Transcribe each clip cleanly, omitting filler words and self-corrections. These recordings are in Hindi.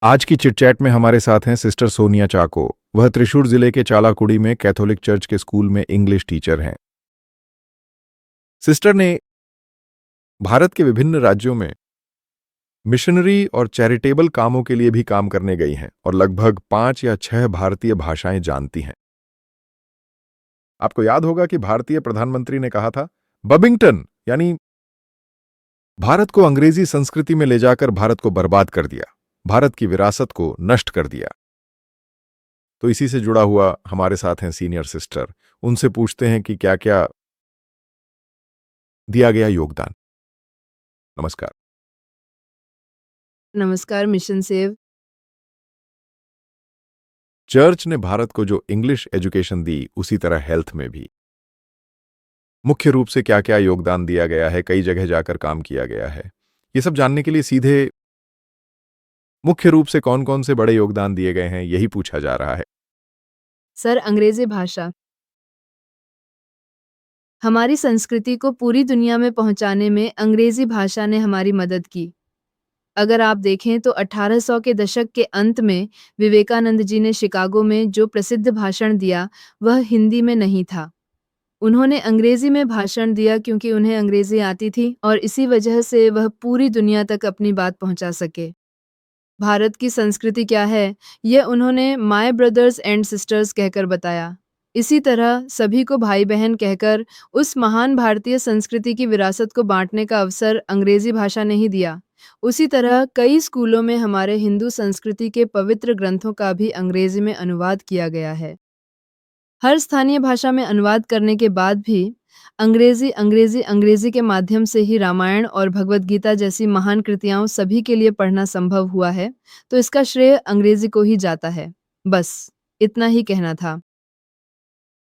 आज की चिटचैट में हमारे साथ हैं सिस्टर सोनिया चाको। वह त्रिशूर जिले के चालाकुड़ी में कैथोलिक चर्च के स्कूल में इंग्लिश टीचर हैं। सिस्टर ने भारत के विभिन्न राज्यों में मिशनरी और चैरिटेबल कामों के लिए भी काम करने गई हैं और लगभग 5 या 6 भारतीय भाषाएं जानती हैं। आपको याद होगा कि भारतीय प्रधानमंत्री ने कहा था, बबिंगटन यानी भारत को अंग्रेजी संस्कृति में ले जाकर भारत को बर्बाद कर दिया, भारत की विरासत को नष्ट कर दिया। तो इसी से जुड़ा हुआ हमारे साथ हैं सीनियर सिस्टर। उनसे पूछते हैं कि क्या क्या दिया गया योगदान। नमस्कार। नमस्कार मिशन सेव। चर्च ने भारत को जो इंग्लिश एजुकेशन दी, उसी तरह हेल्थ में भी मुख्य रूप से क्या क्या योगदान दिया गया है, कई जगह जाकर काम किया गया है, ये सब जानने के लिए सीधे मुख्य रूप से कौन कौन से बड़े योगदान दिए गए हैं, यही पूछा जा रहा है। सर, अंग्रेजी भाषा हमारी संस्कृति को पूरी दुनिया में पहुंचाने में अंग्रेजी भाषा ने हमारी मदद की। अगर आप देखें तो 1800 के दशक के अंत में विवेकानंद जी ने शिकागो में जो प्रसिद्ध भाषण दिया, वह हिंदी में नहीं था। उन्होंने अंग्रेजी में भाषण दिया क्योंकि उन्हें अंग्रेजी आती थी और इसी वजह से वह पूरी दुनिया तक अपनी बात पहुंचा सके। भारत की संस्कृति क्या है, यह उन्होंने माय ब्रदर्स एंड सिस्टर्स कहकर बताया। इसी तरह सभी को भाई बहन कहकर उस महान भारतीय संस्कृति की विरासत को बांटने का अवसर अंग्रेजी भाषा ने ही दिया। उसी तरह कई स्कूलों में हमारे हिंदू संस्कृति के पवित्र ग्रंथों का भी अंग्रेजी में अनुवाद किया गया है। हर स्थानीय भाषा में अनुवाद करने के बाद भी अंग्रेजी के माध्यम से ही रामायण और भगवद गीता जैसी महान कृतियां सभी के लिए पढ़ना संभव हुआ है, तो इसका श्रेय अंग्रेजी को ही जाता है। बस इतना ही कहना था।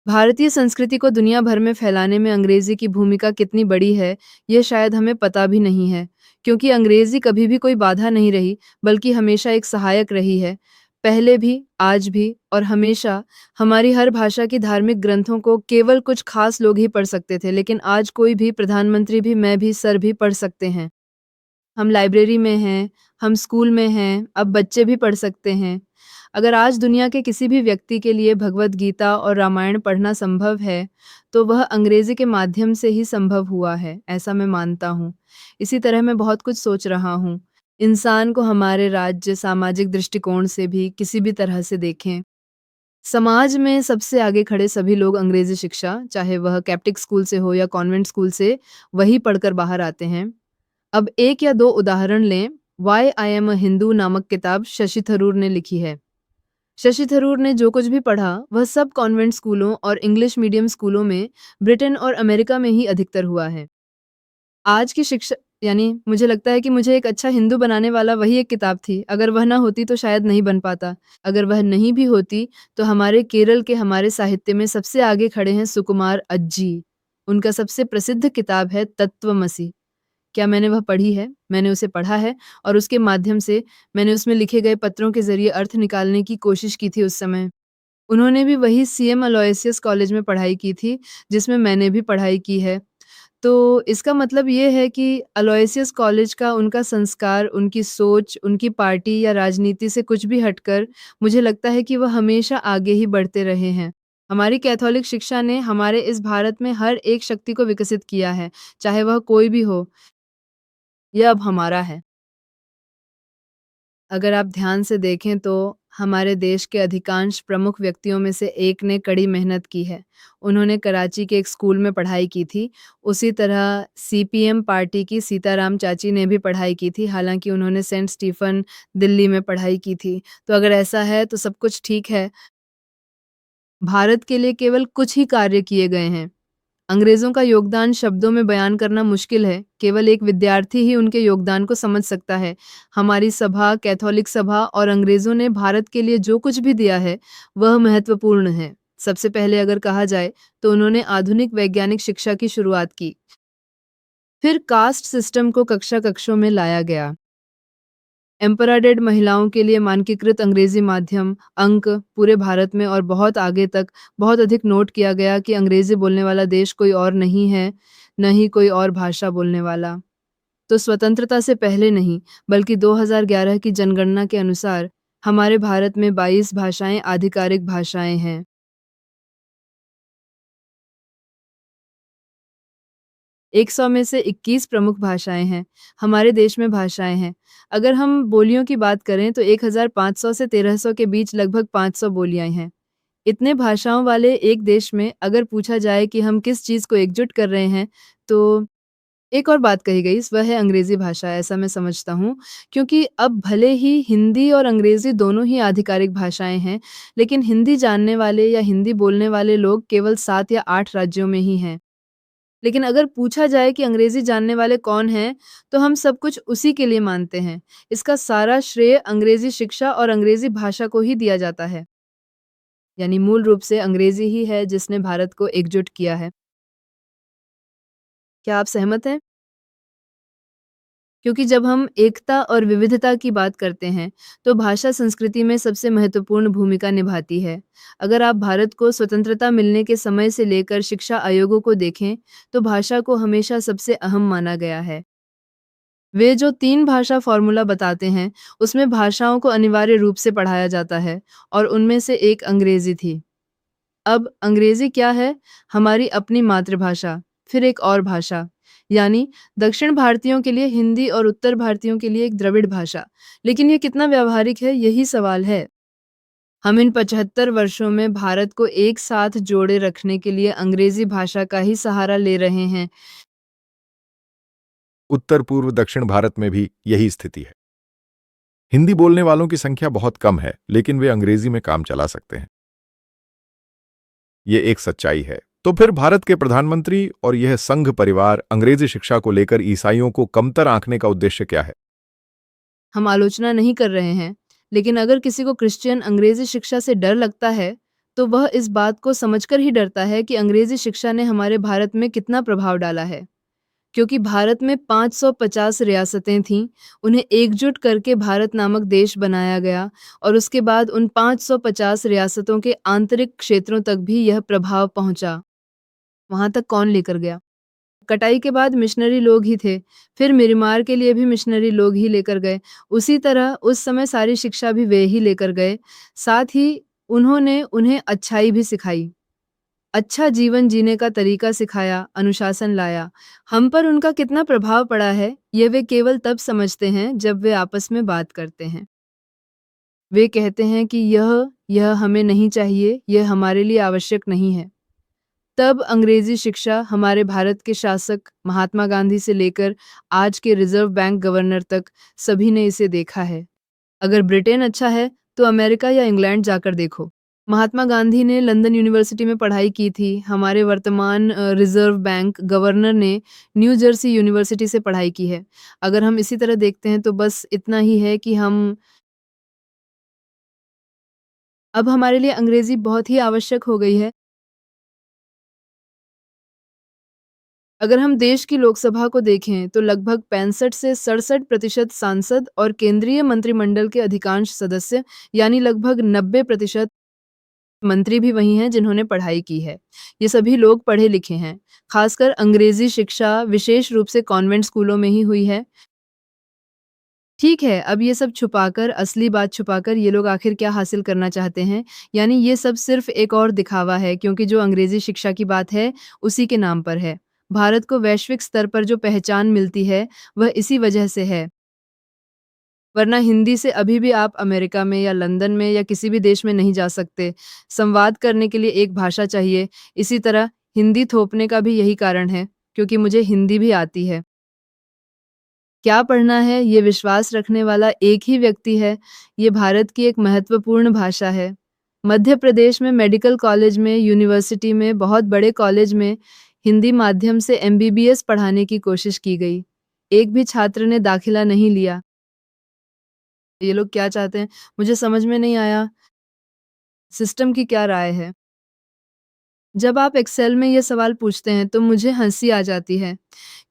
भारतीय संस्कृति को दुनिया भर में फैलाने में अंग्रेजी की भूमिका कितनी बड़ी है, यह शायद हमें पता भी नहीं है, क्योंकि अंग्रेजी कभी भी कोई बाधा नहीं रही, बल्कि हमेशा एक सहायक रही है। पहले भी, आज भी और हमेशा हमारी हर भाषा की धार्मिक ग्रंथों को केवल कुछ खास लोग ही पढ़ सकते थे, लेकिन आज कोई भी, प्रधानमंत्री भी, मैं भी, सर भी पढ़ सकते हैं। हम लाइब्रेरी में हैं, हम स्कूल में हैं, अब बच्चे भी पढ़ सकते हैं। अगर आज दुनिया के किसी भी व्यक्ति के लिए भगवद गीता और रामायण पढ़ना संभव है, तो वह अंग्रेजी के माध्यम से ही संभव हुआ है, ऐसा मैं मानता हूँ। इसी तरह मैं बहुत कुछ सोच रहा हूँ। इंसान को हमारे राज्य, सामाजिक दृष्टिकोण से भी किसी भी तरह से देखें। समाज में सबसे आगे खड़े सभी लोग अंग्रेजी शिक्षा, चाहे वह कैप्टिक स्कूल से हो या कॉन्वेंट स्कूल से, वही पढ़कर बाहर आते हैं। अब एक या दो उदाहरण लें। Why I am a Hindu नामक किताब शशि थरूर ने लिखी है। शशि थरूर ने जो कुछ भी पढ़ा, वह सब कॉन्वेंट स्कूलों और इंग्लिश मीडियम स्कूलों में ब्रिटेन और अमेरिका में ही अधिकतर हुआ है। आज की शिक्षा मुझे लगता है कि मुझे एक अच्छा हिंदू बनाने वाला वही एक किताब थी। अगर वह ना होती तो शायद नहीं बन पाता। अगर वह नहीं भी होती तो हमारे केरल के हमारे साहित्य में सबसे आगे खड़े हैं सुकुमार अज्जी। उनका सबसे प्रसिद्ध किताब है तत्वमसी। क्या मैंने वह पढ़ी है? मैंने उसे पढ़ा है और उसके माध्यम से मैंने उसमें लिखे गए पत्रों के ज़रिए अर्थ निकालने की कोशिश की थी उस समय। उन्होंने भी वही सीएम अलोयसियस कॉलेज में पढ़ाई की थी, जिसमें मैंने भी पढ़ाई की है। तो इसका मतलब ये है कि अलोयसियस कॉलेज का उनका संस्कार, उनकी सोच, उनकी पार्टी या राजनीति से कुछ भी हटकर मुझे लगता है कि वह हमेशा आगे ही बढ़ते रहे हैं। हमारी कैथोलिक शिक्षा ने हमारे इस भारत में हर एक शक्ति को विकसित किया है, चाहे वह कोई भी हो। यह अब हमारा है। अगर आप ध्यान से देखें तो हमारे देश के अधिकांश प्रमुख व्यक्तियों में से एक ने कड़ी मेहनत की है। उन्होंने कराची के एक स्कूल में पढ़ाई की थी। उसी तरह सीपीएम पार्टी की सीताराम चाची ने भी पढ़ाई की थी, हालांकि उन्होंने सेंट स्टीफन दिल्ली में पढ़ाई की थी। तो अगर ऐसा है तो सब कुछ ठीक है। भारत के लिए केवल कुछ ही कार्य किए गए हैं। अंग्रेजों का योगदान शब्दों में बयान करना मुश्किल है। केवल एक विद्यार्थी ही उनके योगदान को समझ सकता है। हमारी सभा, कैथोलिक सभा और अंग्रेजों ने भारत के लिए जो कुछ भी दिया है, वह महत्वपूर्ण है। सबसे पहले अगर कहा जाए तो उन्होंने आधुनिक वैज्ञानिक शिक्षा की शुरुआत की। फिर कास्ट सिस्टम को कक्षा कक्षों में लाया गया। एम्पराडेड महिलाओं के लिए मानकीकृत अंग्रेजी माध्यम, अंक पूरे भारत में और बहुत आगे तक बहुत अधिक नोट किया गया कि अंग्रेजी बोलने वाला देश कोई और नहीं है, न ही कोई और भाषा बोलने वाला। तो स्वतंत्रता से पहले नहीं, बल्कि 2011 की जनगणना के अनुसार हमारे भारत में 22 भाषाएं आधिकारिक भाषाएं हैं। 100 में से 21 प्रमुख भाषाएं हैं। हमारे देश में भाषाएं हैं। अगर हम बोलियों की बात करें तो 1500 से 1300 के बीच लगभग 500 बोलियां हैं। इतने भाषाओं वाले एक देश में अगर पूछा जाए कि हम किस चीज़ को एकजुट कर रहे हैं, तो एक और बात कही गई, वह है अंग्रेज़ी भाषा, ऐसा मैं समझता हूँ। क्योंकि अब भले ही हिंदी और अंग्रेज़ी दोनों ही आधिकारिक भाषाएँ हैं, लेकिन हिंदी जानने वाले या हिंदी बोलने वाले लोग केवल 7 या 8 राज्यों में ही हैं। लेकिन अगर पूछा जाए कि अंग्रेज़ी जानने वाले कौन हैं, तो हम सब कुछ उसी के लिए मानते हैं। इसका सारा श्रेय अंग्रेज़ी शिक्षा और अंग्रेज़ी भाषा को ही दिया जाता है। यानी मूल रूप से अंग्रेज़ी ही है जिसने भारत को एकजुट किया है। क्या आप सहमत हैं? क्योंकि जब हम एकता और विविधता की बात करते हैं, तो भाषा संस्कृति में सबसे महत्वपूर्ण भूमिका निभाती है। अगर आप भारत को स्वतंत्रता मिलने के समय से लेकर शिक्षा आयोगों को देखें, तो भाषा को हमेशा सबसे अहम माना गया है। वे जो 3 भाषा फ़ॉर्मूला बताते हैं, उसमें भाषाओं को अनिवार्य रूप से पढ़ाया जाता है और उनमें से एक अंग्रेज़ी थी। अब अंग्रेज़ी क्या है? हमारी अपनी मातृभाषा, फिर एक और भाषा, यानी दक्षिण भारतीयों के लिए हिंदी और उत्तर भारतीयों के लिए एक द्रविड़ भाषा। लेकिन ये कितना व्यावहारिक है, यही सवाल है। हम इन 75 वर्षों में भारत को एक साथ जोड़े रखने के लिए अंग्रेज़ी भाषा का ही सहारा ले रहे हैं। उत्तर पूर्व दक्षिण भारत में भी यही स्थिति है। हिंदी बोलने वालों की संख्या बहुत कम है, लेकिन वे अंग्रेजी में काम चला सकते हैं। ये एक सच्चाई है। तो फिर भारत के प्रधानमंत्री और यह संघ परिवार अंग्रेजी शिक्षा को लेकर ईसाइयों को कमतर आंकने का उद्देश्य क्या है? हम आलोचना नहीं कर रहे हैं, लेकिन अगर किसी को क्रिश्चियन अंग्रेज़ी शिक्षा से डर लगता है, तो वह इस बात को समझकर ही डरता है कि अंग्रेज़ी शिक्षा ने हमारे भारत में कितना प्रभाव डाला है। क्योंकि भारत में 550 रियासतें थीं, उन्हें एकजुट करके भारत नामक देश बनाया गया और उसके बाद उन 550 रियासतों के आंतरिक क्षेत्रों तक भी यह प्रभाव पहुंचा। वहां तक कौन लेकर गया? कटाई के बाद मिशनरी लोग ही थे, फिर मिरमार के लिए भी मिशनरी लोग ही लेकर गए। उसी तरह उस समय सारी शिक्षा भी वे ही लेकर गए। साथ ही उन्होंने उन्हें अच्छाई भी सिखाई। अच्छा जीवन जीने का तरीका सिखाया, अनुशासन लाया। हम पर उनका कितना प्रभाव पड़ा है, ये वे केवल तब समझते हैं जब वे आपस में बात करते हैं। वे कहते हैं कि यह हमें नहीं चाहिए, यह हमारे लिए आवश्यक नहीं है। तब अंग्रेजी शिक्षा हमारे भारत के शासक महात्मा गांधी से लेकर आज के रिजर्व बैंक गवर्नर तक सभी ने इसे देखा है। अगर ब्रिटेन अच्छा है, तो अमेरिका या इंग्लैंड जाकर देखो। महात्मा गांधी ने लंदन यूनिवर्सिटी में पढ़ाई की थी। हमारे वर्तमान रिजर्व बैंक गवर्नर ने न्यू जर्सी यूनिवर्सिटी से पढ़ाई की है। अगर हम इसी तरह देखते हैं तो बस इतना ही है कि अब हमारे लिए अंग्रेजी बहुत ही आवश्यक हो गई है। अगर हम देश की लोकसभा को देखें तो लगभग 65 से 67% सांसद और केंद्रीय मंत्रिमंडल के अधिकांश सदस्य यानी लगभग 90% मंत्री भी वही हैं जिन्होंने पढ़ाई की है। ये सभी लोग पढ़े लिखे हैं। खासकर अंग्रेजी शिक्षा विशेष रूप से कॉन्वेंट स्कूलों में ही हुई है। ठीक है, अब ये सब छुपाकर, असली बात छुपाकर ये लोग आखिर क्या हासिल करना चाहते हैं? यानी ये सब सिर्फ एक और दिखावा है, क्योंकि जो अंग्रेजी शिक्षा की बात है, उसी के नाम पर है। भारत को वैश्विक स्तर पर जो पहचान मिलती है, वह इसी वजह से है। वरना हिंदी से अभी भी आप अमेरिका में या लंदन में या किसी भी देश में नहीं जा सकते। संवाद करने के लिए एक भाषा चाहिए। इसी तरह हिंदी थोपने का भी यही कारण है, क्योंकि मुझे हिंदी भी आती है। क्या पढ़ना है, ये विश्वास रखने वाला एक ही व्यक्ति है। ये भारत की एक महत्वपूर्ण भाषा है। मध्य प्रदेश में मेडिकल कॉलेज में, यूनिवर्सिटी में, बहुत बड़े कॉलेज में हिंदी माध्यम से एमबीबीएस पढ़ाने की कोशिश की गई। एक भी छात्र ने दाखिला नहीं लिया। ये लोग क्या चाहते हैं? मुझे समझ में नहीं आया। सिस्टम की क्या राय है? जब आप एक्सेल में ये सवाल पूछते हैं तो मुझे हँसी आ जाती है,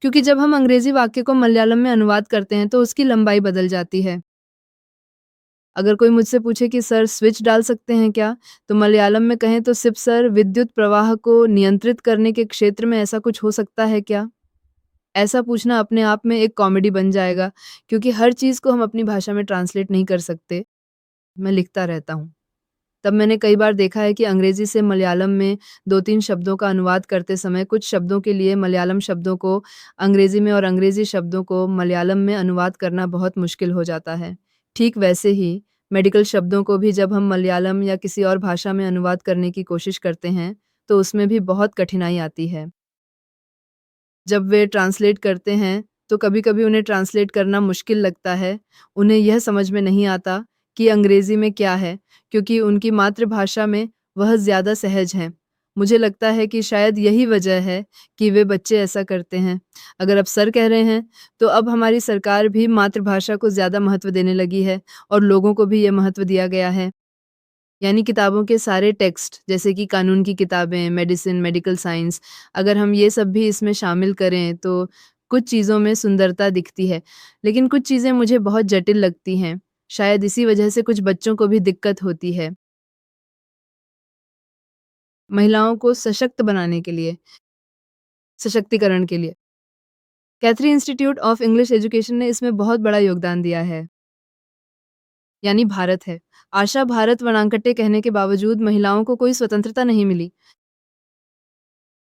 क्योंकि जब हम अंग्रेजी वाक्य को मलयालम में अनुवाद करते हैं तो उसकी लंबाई बदल जाती है। अगर कोई मुझसे पूछे कि सर स्विच डाल सकते हैं क्या? तो मलयालम में कहें तो सिर्फ सर विद्युत प्रवाह को नियंत्रित करने के क्षेत्र में ऐसा कुछ हो सकता है क्या? ऐसा पूछना अपने आप में एक कॉमेडी बन जाएगा, क्योंकि हर चीज़ को हम अपनी भाषा में ट्रांसलेट नहीं कर सकते। मैं लिखता रहता हूँ। तब मैंने कई बार देखा है कि अंग्रेज़ी से मलयालम में 2-3 शब्दों का अनुवाद करते समय कुछ शब्दों के लिए मलयालम शब्दों को अंग्रेज़ी में और अंग्रेज़ी शब्दों को मलयालम में अनुवाद करना बहुत मुश्किल हो जाता है। ठीक वैसे ही मेडिकल शब्दों को भी जब हम मलयालम या किसी और भाषा में अनुवाद करने की कोशिश करते हैं, तो उसमें भी बहुत कठिनाई आती है। जब वे ट्रांसलेट करते हैं, तो कभी-कभी उन्हें ट्रांसलेट करना मुश्किल लगता है। उन्हें यह समझ में नहीं आता कि अंग्रेज़ी में क्या है, क्योंकि उनकी मातृभाषा में वह ज़्यादा सहज हैं। मुझे लगता है कि शायद यही वजह है कि वे बच्चे ऐसा करते हैं। अगर अब सर कह रहे हैं, तो अब हमारी सरकार भी मातृभाषा को ज़्यादा महत्व देने लगी है और लोगों को भी ये महत्व दिया गया है। यानी किताबों के सारे टेक्स्ट जैसे कि कानून की किताबें, मेडिसिन, मेडिकल साइंस, अगर हम ये सब भी इसमें शामिल करें तो कुछ चीज़ों में सुंदरता दिखती है। लेकिन कुछ चीज़ें मुझे बहुत जटिल लगती हैं। शायद इसी वजह से कुछ बच्चों को भी दिक्कत होती है। महिलाओं को सशक्त बनाने के लिए, सशक्तिकरण के लिए। Kaithari institute of English education ने इसमें बहुत बड़ा योगदान दिया है। यानी भारत है। आशा भारत वणांकटे कहने के बावजूद महिलाओं को कोई स्वतंत्रता नहीं मिली।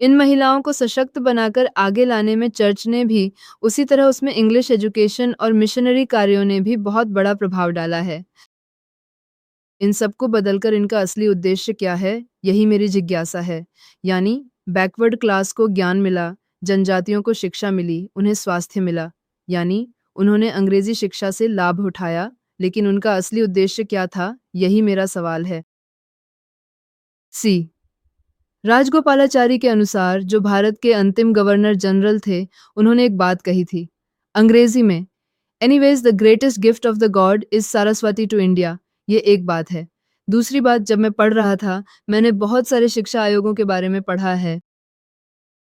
इन महिलाओं को सशक्त बनाकर आगे लाने में चर्च ने भी, उसी तरह उसमें इंग्लिश एजुकेशन और मिशनरी कार्यों ने भी बहुत बड़ा प्रभाव डाला है। इन सबको बदलकर इनका असली उद्देश्य क्या है, यही मेरी जिज्ञासा है। यानी बैकवर्ड क्लास को ज्ञान मिला, जनजातियों को शिक्षा मिली, उन्हें स्वास्थ्य मिला। यानी उन्होंने अंग्रेजी शिक्षा से लाभ उठाया, लेकिन उनका असली उद्देश्य क्या था, यही मेरा सवाल है। सी राजगोपालाचारी के अनुसार जो भारत के अंतिम गवर्नर जनरल थे, उन्होंने एक बात कही थी अंग्रेजी में, anyways the greatest gift of the God is Saraswati to India. ये एक बात है। दूसरी बात, जब मैं पढ़ रहा था, मैंने बहुत सारे शिक्षा आयोगों के बारे में पढ़ा है।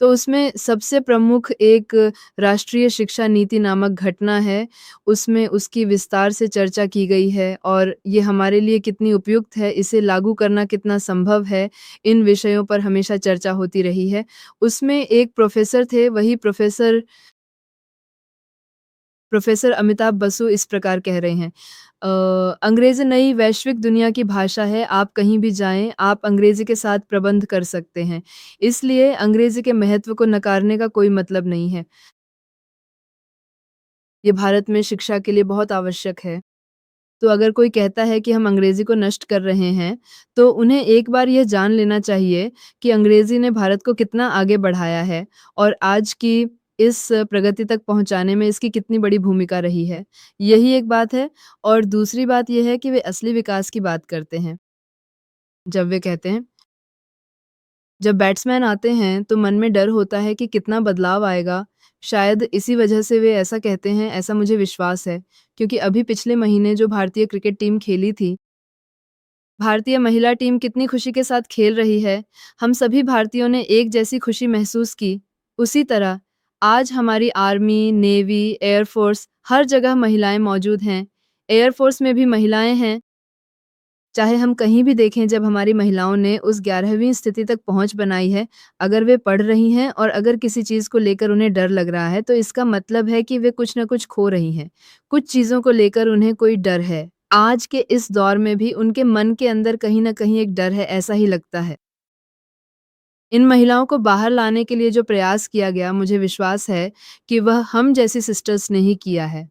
तो उसमें सबसे प्रमुख एक राष्ट्रीय शिक्षा नीति नामक घटना है। उसमें उसकी विस्तार से चर्चा की गई है और ये हमारे लिए कितनी उपयुक्त है, इसे लागू करना कितना संभव है, इन विषयों पर हमेशा चर्चा होती रही है। उसमें एक प्रोफ़ेसर थे, वही प्रोफ़ेसर अमिताभ बसु इस प्रकार कह रहे हैं अंग्रेज़ी नई वैश्विक दुनिया की भाषा है, आप कहीं भी जाएँ, आप अंग्रेज़ी के साथ प्रबंध कर सकते हैं। इसलिए अंग्रेज़ी के महत्व को नकारने का कोई मतलब नहीं है। ये भारत में शिक्षा के लिए बहुत आवश्यक है। तो अगर कोई कहता है कि हम अंग्रेज़ी को नष्ट कर रहे हैं, तो उन्हें एक बार यह जान लेना चाहिए कि अंग्रेज़ी ने भारत को कितना आगे बढ़ाया है और आज की इस प्रगति तक पहुँचाने में इसकी कितनी बड़ी भूमिका रही है। यही एक बात है और दूसरी बात ये है कि वे असली विकास की बात करते हैं। जब वे कहते हैं जब बैट्समैन आते हैं तो मन में डर होता है कि कितना बदलाव आएगा। शायद इसी वजह से वे ऐसा कहते हैं, ऐसा मुझे विश्वास है। क्योंकि अभी पिछले महीने जो भारतीय क्रिकेट टीम खेली थी, भारतीय महिला टीम कितनी खुशी के साथ खेल रही है। हम सभी भारतीयों ने एक जैसी खुशी महसूस की। उसी तरह आज हमारी army, navy, air force her जगह महिलाएं मौजूद हैं। एयर फोर्स में भी महिलाएं हैं। चाहे हम कहीं भी देखें, जब हमारी महिलाओं ने उस 11वीं स्थिति तक पहुँच बनाई है, अगर वे पढ़ रही हैं और अगर किसी चीज़ को लेकर उन्हें डर लग रहा है, तो इसका मतलब है कि वे कुछ न कुछ खो रही हैं। कुछ चीज़ों को लेकर उन्हें कोई डर है। आज के इस दौर में भी उनके मन के अंदर कहीं न कहीं एक डर है, ऐसा ही लगता है। इन महिलाओं को बाहर लाने के लिए जो प्रयास किया गया, मुझे विश्वास है कि वह हम जैसी सिस्टर्स ने ही किया है।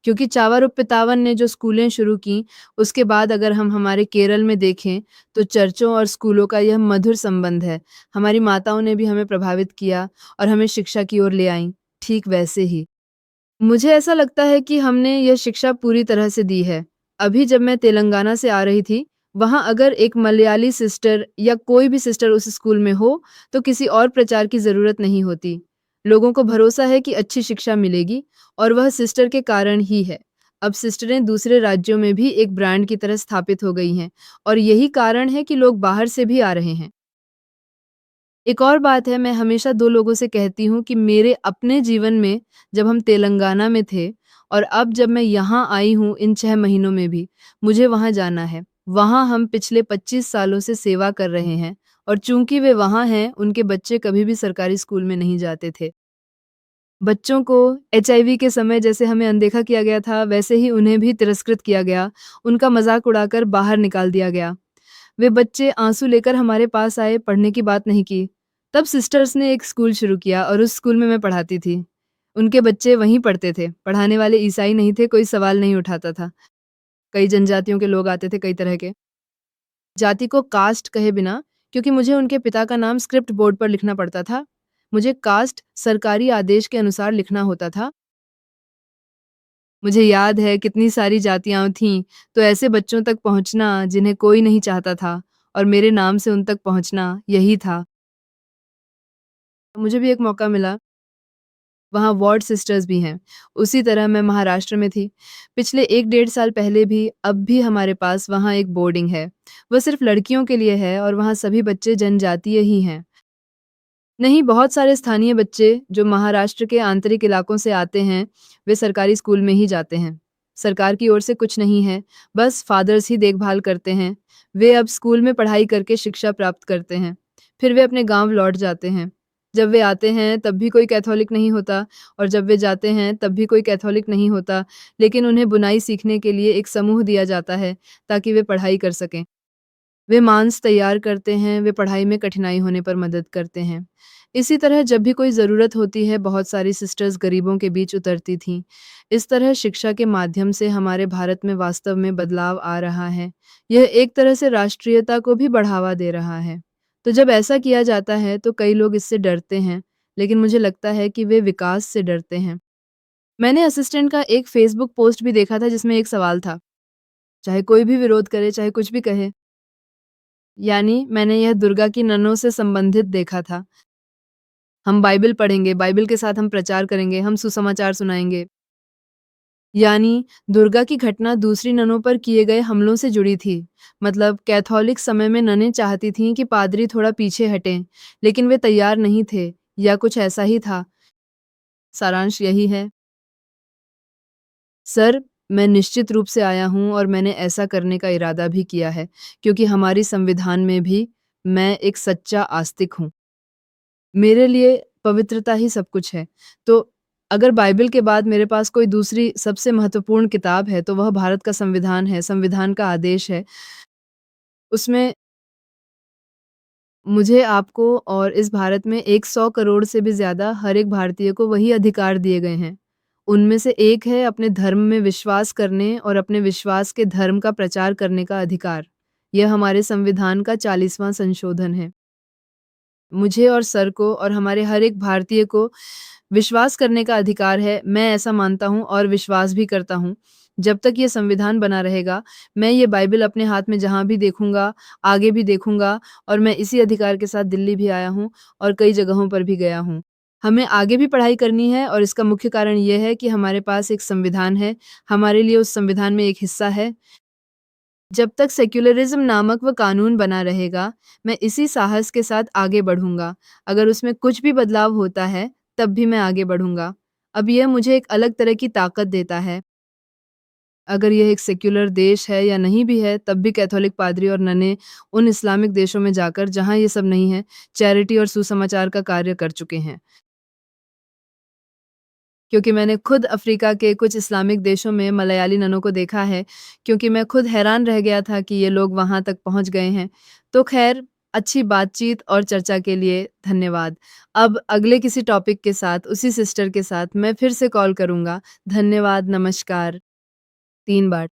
क्योंकि चावारुप-पितावन ने जो स्कूलें शुरू की, उसके बाद अगर हम हमारे केरल में देखें, तो चर्चों और स्कूलों का यह मधुर संबंध है। हमारी माताओं ने भी हमें प्रभावित किया और हमें शिक्षा की ओर ले आईं, ठीक वैसे ही। मुझे ऐसा लगता है कि हमने यह शिक्षा पूरी तरह से दी है। अभी जब मैं तेलंगाना से आ रही थी, वहाँ अगर एक मलयाली सिस्टर या कोई भी सिस्टर उस स्कूल में हो, तो किसी और प्रचार की ज़रूरत नहीं होती। लोगों को भरोसा है कि अच्छी शिक्षा मिलेगी और वह सिस्टर के कारण ही है। अब सिस्टरें दूसरे राज्यों में भी एक ब्रांड की तरह स्थापित हो गई हैं और यही कारण है कि लोग बाहर से भी आ रहे हैं। एक और बात है, मैं हमेशा 2 लोगों से कहती हूँ कि मेरे अपने जीवन में जब हम तेलंगाना में थे और अब जब मैं यहाँ आई हूँ इन 6 महीनों में भी, मुझे वहाँ जाना है। वहाँ हम पिछले 25 सालों से सेवा कर रहे हैं और चूँकि वे वहाँ हैं, उनके बच्चे कभी भी सरकारी स्कूल में नहीं जाते थे। बच्चों को एचआईवी के समय जैसे हमें अनदेखा किया गया था, वैसे ही उन्हें भी तिरस्कृत किया गया, उनका मज़ाक उड़ाकर बाहर निकाल दिया गया। वे बच्चे आँसू लेकर हमारे पास आए, पढ़ने की बात नहीं की। तब सिस्टर्स ने एक स्कूल शुरू किया और उस स्कूल में मैं पढ़ाती थी। उनके बच्चे वहीं पढ़ते थे, पढ़ाने वाले ईसाई नहीं थे, कोई सवाल नहीं उठाता था। कई जनजातियों के लोग आते थे, कई तरह के। जाति को कास्ट कहे बिना, क्योंकि मुझे उनके पिता का नाम स्क्रिप्ट बोर्ड पर लिखना पड़ता था, मुझे कास्ट सरकारी आदेश के अनुसार लिखना होता था। मुझे याद है कितनी सारी जातियाँ थीं, तो ऐसे बच्चों तक पहुँचना जिन्हें कोई नहीं चाहता था और मेरे नाम से उन तक पहुँचना यही था। मुझे भी एक मौका मिला, वहाँ वार्ड सिस्टर्स भी हैं। उसी तरह मैं महाराष्ट्र में थी। पिछले 1 डेढ़ साल पहले भी, अब भी हमारे पास वहाँ एक बोर्डिंग है। वो सिर्फ़ लड़कियों के लिए है और वहाँ सभी बच्चे जनजातीय ही हैं। नहीं, बहुत सारे स्थानीय बच्चे जो महाराष्ट्र के आंतरिक इलाकों से आते हैं, वे सरकारी स्कूल में ही जाते हैं। सरकार की ओर से कुछ नहीं है, बस फादर्स ही देखभाल करते हैं। वे अब स्कूल में पढ़ाई करके शिक्षा प्राप्त करते हैं। फिर वे अपने गाँव लौट जाते हैं। जब वे आते हैं तब भी कोई कैथोलिक नहीं होता और जब वे जाते हैं तब भी कोई कैथोलिक नहीं होता, लेकिन उन्हें बुनाई सीखने के लिए एक समूह दिया जाता है ताकि वे पढ़ाई कर सकें। वे मांस तैयार करते हैं, वे पढ़ाई में कठिनाई होने पर मदद करते हैं। इसी तरह जब भी कोई ज़रूरत होती है, बहुत सारी सिस्टर्स गरीबों के बीच उतरती थीं। इस तरह शिक्षा के माध्यम से हमारे भारत में वास्तव में बदलाव आ रहा है। यह एक तरह से राष्ट्रीयता को भी बढ़ावा दे रहा है। तो जब ऐसा किया जाता है, तो कई लोग इससे डरते हैं, लेकिन मुझे लगता है कि वे विकास से डरते हैं। मैंने असिस्टेंट का एक फ़ेसबुक पोस्ट भी देखा था जिसमें एक सवाल था, चाहे कोई भी विरोध करे, चाहे कुछ भी कहे। यानी मैंने यह दुर्गा की ननों से संबंधित देखा था। हम बाइबल पढ़ेंगे, बाइबल के साथ हम प्रचार करेंगे, हम सुसमाचार सुनाएँगे। यानी दुर्गा की घटना दूसरी ननों पर किए गए हमलों से जुड़ी थी। मतलब कैथोलिक समय में ननें चाहती थीं कि पादरी थोड़ा पीछे हटें, लेकिन वे तैयार नहीं थे या कुछ ऐसा ही था। सारांश यही है। सर, मैं निश्चित रूप से आया हूँ और मैंने ऐसा करने का इरादा भी किया है, क्योंकि हमारी संविधान में भी मैं एक सच्चा आस्तिक हूँ। मेरे लिए पवित्रता ही सब कुछ है। तो अगर बाइबल के बाद मेरे पास कोई दूसरी सबसे महत्वपूर्ण किताब है, तो वह भारत का संविधान है, संविधान का आदेश है। उसमें मुझे, आपको और इस भारत में 100 करोड़ से भी ज़्यादा हर एक भारतीय को वही अधिकार दिए गए हैं। उनमें से एक है अपने धर्म में विश्वास करने और अपने विश्वास के धर्म का प्रचार करने का अधिकार। यह हमारे संविधान का 40वां संशोधन है। मुझे और सर को और हमारे हर एक भारतीय को विश्वास करने का अधिकार है, मैं ऐसा मानता हूँ और विश्वास भी करता हूँ। जब तक ये संविधान बना रहेगा, मैं ये बाइबल अपने हाथ में जहाँ भी देखूँगा, आगे भी देखूँगा और मैं इसी अधिकार के साथ दिल्ली भी आया हूँ और कई जगहों पर भी गया हूँ। हमें आगे भी पढ़ाई करनी है और इसका मुख्य कारण ये है कि हमारे पास एक संविधान है, हमारे लिए उस संविधान में एक हिस्सा है। जब तक सेक्युलरिज़्म नामक वो कानून बना रहेगा, मैं इसी साहस के साथ आगे बढ़ूँगा। अगर उसमें कुछ भी बदलाव होता है, तब भी मैं आगे बढ़ूँगा। अब यह मुझे एक अलग तरह की ताकत देता है। अगर यह एक सेक्युलर देश है या नहीं भी है, तब भी कैथोलिक पादरी और नने उन इस्लामिक देशों में जाकर, जहाँ ये सब नहीं है, चैरिटी और सुसमाचार का कार्य कर चुके हैं। क्योंकि मैंने खुद अफ्रीका के कुछ इस्लामिक देशों में मलयाली ननों को देखा है, क्योंकि मैं खुद हैरान रह गया था कि ये लोग वहाँ तक पहुँच गए हैं। तो ख़ैर, अच्छी बातचीत और चर्चा के लिए धन्यवाद। अब अगले किसी टॉपिक के साथ, उसी सिस्टर के साथ मैं फिर से कॉल करूँगा। धन्यवाद, नमस्कार। 3 बार।